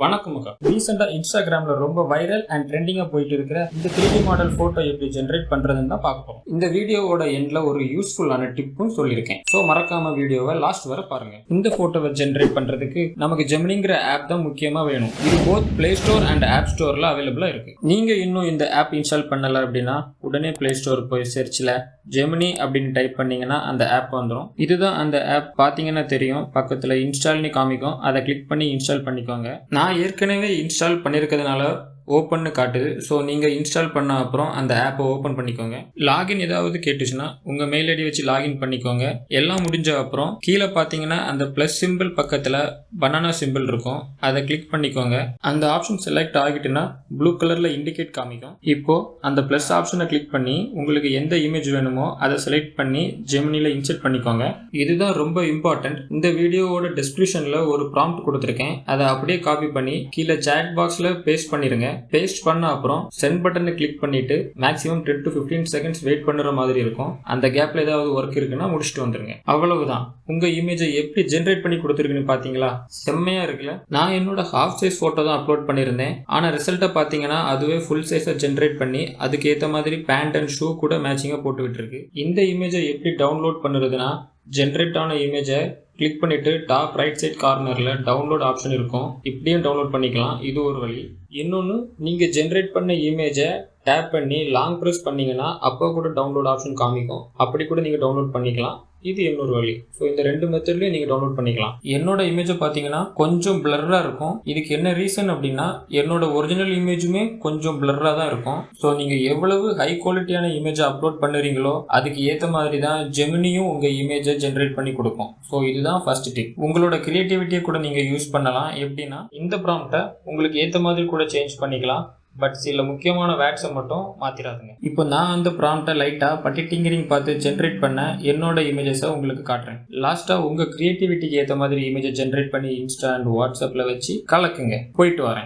வணக்கம் அக்கா. ரீசெண்டா இன்ஸ்டாகிராம்ல ரொம்ப வைரல் அண்ட் ட்ரெண்டிங்கா போயிட்டு இருக்கிற இந்த 3D மாடல் போட்டோ எப்படி ஜென்ரேட் பண்றதுன்னு தான் பார்க்க போறோம். இந்த வீடியோவோட எண்ட்ல ஒரு யூஸ்ஃபுல்லான டிப்பும் சொல்லியிருக்கேன். ஸோ மறக்காம வீடியோவை லாஸ்ட் வரை பாருங்க. இந்த போட்டோவை ஜென்ரேட் பண்றதுக்கு நமக்கு ஜெமினிங்கிற ஆப் தான் முக்கியமா வேணும். இது both play store and app ஸ்டோர்ல அவைலபிளா இருக்கு. நீங்க இன்னும் இந்த ஆப் இன்ஸ்டால் பண்ணல அப்படின்னா உடனே பிளே ஸ்டோர் போய் சர்ச்ல ஜெமினி அப்படின்னு டைப் பண்ணீங்கன்னா அந்த ஆப் வந்துடும். இதுதான் அந்த ஆப். பார்த்தீங்கன்னா தெரியும், பக்கத்தில் இன்ஸ்டால்னு காமிக்கும். அதை கிளிக் பண்ணி இன்ஸ்டால் பண்ணிக்கோங்க. நான் ஏற்கனவே இன்ஸ்டால் பண்ணியிருக்கிறதுனால ஓப்பன்னு காட்டுது. ஸோ நீங்கள் இன்ஸ்டால் பண்ண அப்புறம் அந்த ஆப்பை ஓப்பன் பண்ணிக்கோங்க. லாகின் ஏதாவது கேட்டுச்சுன்னா உங்கள் மெயில் ஐடி வச்சு லாகின் பண்ணிக்கோங்க. எல்லாம் முடிஞ்ச அப்புறம் கீழே பார்த்தீங்கன்னா அந்த ப்ளஸ் சிம்பிள் பக்கத்தில் பனானா சிம்பிள் இருக்கும். அதை கிளிக் பண்ணிக்கோங்க. அந்த ஆப்ஷன் செலக்ட் ஆகிட்டுன்னா ப்ளூ கலரில் இண்டிகேட் காமிக்கும். இப்போ அந்த ப்ளஸ் ஆப்ஷனை கிளிக் பண்ணி உங்களுக்கு எந்த இமேஜ் வேணுமோ அதை செலக்ட் பண்ணி ஜெமினியில் இன்சர்ட் பண்ணிக்கோங்க. இதுதான் ரொம்ப இம்பார்ட்டன்ட். இந்த வீடியோவோட டிஸ்கிரிப்ஷனில் ஒரு ப்ராம்ப்ட் கொடுத்துருக்கேன். அதை அப்படியே காப்பி பண்ணி கீழே சாட் பாக்ஸில் பேஸ்ட் பண்ணிடுங்க. பேஸ்ட் பண்ண அப்புறம் சென்ட் பட்டனை கிளிக் பண்ணிட்டு மேக்ஸிமம் 10 to 15 செகண்ட்ஸ் வெயிட் பண்ணுற மாதிரி இருக்கும். அந்த கேப்ல ஏதாவது ஒர்க் இருக்குன்னா முடிச்சுட்டு வந்துருங்க. அவ்வளவுதான். உங்க இமேஜை எப்படி ஜென்ரேட் பண்ணி கொடுத்துருக்குன்னு பாத்தீங்களா? செம்மையா இருக்குல்ல? நான் என்னோட ஹாஃப் சைஸ் போட்டோ தான் அப்லோட் பண்ணியிருந்தேன். ஆனா ரிசல்ட்டை பாத்தீங்கன்னா அதுவே ஃபுல் சைஸை ஜென்ரேட் பண்ணி அதுக்கு ஏற்ற மாதிரி பேண்ட் அண்ட் ஷூ கூட மேட்சிங்கா போட்டு விட்டுருக்கு. இந்த இமேஜை எப்படி டவுன்லோட் பண்ணுறதுன்னா, ஜென்ரேட் ஆன இமேஜை கிளிக் பண்ணிட்டு டாப் ரைட் சைட் கார்னர்ல டவுன்லோட் ஆப்ஷன் இருக்கும். இப்படியும் டவுன்லோட் பண்ணிக்கலாம். இது ஒரு வழி. இன்னொன்று, நீங்கள் ஜென்ரேட் பண்ண இமேஜை டேப் பண்ணி லாங் ப்ரெஸ் பண்ணீங்கன்னா அப்போ கூட டவுன்லோட் ஆப்ஷன் காமிக்கும். அப்படி கூட நீங்கள் டவுன்லோட் பண்ணிக்கலாம். இது இன்னொரு வழி. ஸோ இந்த ரெண்டு மெத்தட்லையும் நீங்கள் டவுன்லோட் பண்ணிக்கலாம். என்னோட இமேஜை பார்த்தீங்கன்னா கொஞ்சம் பிளர்ராக இருக்கும். இதுக்கு என்ன ரீசன் அப்படின்னா, என்னோட ஒரிஜினல் இமேஜுமே கொஞ்சம் பிளர்ராக தான் இருக்கும். ஸோ நீங்கள் எவ்வளவு ஹை குவாலிட்டியான இமேஜை அப்லோட் பண்ணுறீங்களோ அதுக்கு ஏற்ற மாதிரி தான் ஜெமினியும் உங்கள் இமேஜை ஜென்ரேட் பண்ணி கொடுக்கும். ஸோ இதுதான் ஃபர்ஸ்ட் டிப். உங்களோட கிரியேட்டிவிட்டியை கூட நீங்கள் யூஸ் பண்ணலாம். எப்படின்னா, இந்த ப்ராம்ப்டை உங்களுக்கு ஏற்ற மாதிரி கூட சேஞ்ச் பண்ணிக்கலாம். பட் சில முக்கியமான வேர்ட்ஸை மட்டும் மாற்றிடாதுங்க. இப்போ நான் அந்த ப்ராம்ப்டை லைட்டாக பட்டி டிங்கரிங் பார்த்து ஜென்ரேட் பண்ண என்னோட இமேஜஸை உங்களுக்கு காட்டுறேன். லாஸ்ட்டாக உங்கள் கிரியேட்டிவிட்டிக்கு ஏற்ற மாதிரி இமேஜை ஜென்ரேட் பண்ணி இன்ஸ்டா அண்ட் வாட்ஸ்அப்பில் வச்சு கலக்குங்க. போயிட்டு வரேன்.